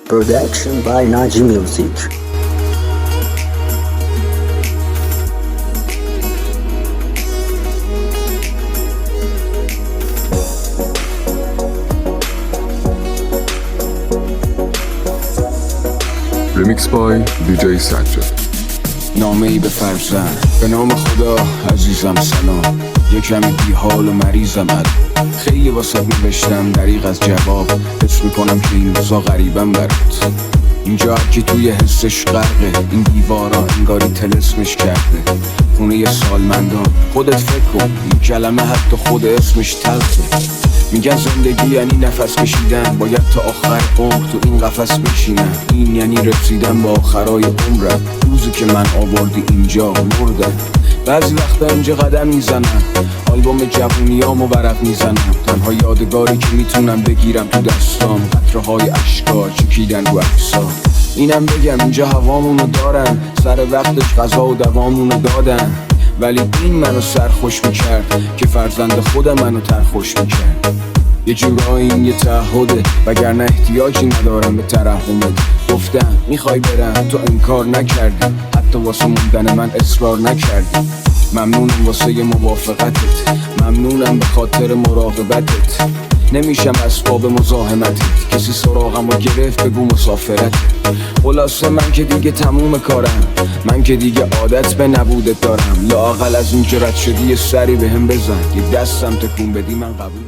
Production by Naji Music. Remix by DJ سجاد. نامه ای به فرزند. به نام خدا عزیزم سلام. یه کمی بی حال و مریضم خیلی واسه نوشتم دریغ از جواب. حس میکنم که این روزا غریبم برات. اینجا که توی حسش غرقه، این دیوارا انگاری تلسمش کرده. خونه یه سالمندان، خودت فکر کن این کلمه حتی خود اسمش تلخه. میگن زندگی یعنی نفس کشیدن، باید تا آخر عمر تو این قفس بشینم. این یعنی رسیدن به آخرای عمرم. روزی که من آوردی اینجا مردم. بعضی وقتا اینجا قدم میزنم، آلبوم جوونیامو ورق میزنم. تنها یادگاری که میتونم بگیرم تو دستام، قطره‌های اشکا چکیدن رو عکسام. اینم بگم اینجا هوامونو دارن، سر وقتش غذا و دوامونو دادن. ولی این منو سرخوش میکرد که فرزند خود منو ترخوش میکرد. یه جورایی این یه تعهده، وگرنه احتیاجی ندارم به ترحمت. گفتم میخوای برم، تو انکار نکردی، حتی واسه موندن من اصرار نکردی. ممنونم واسه موافقتت، ممنونم به خاطر مراقبتت. نمیشم اسباب مزاحمتت، کسی سراغم رو گرفت بگو مسافرت. خلاصه من که دیگه تموم کارم، من که دیگه عادت به نبودت دارم. لااقل از این که رد شدی یه سری بهم بزن، یه دستم تکون بدی من قبول.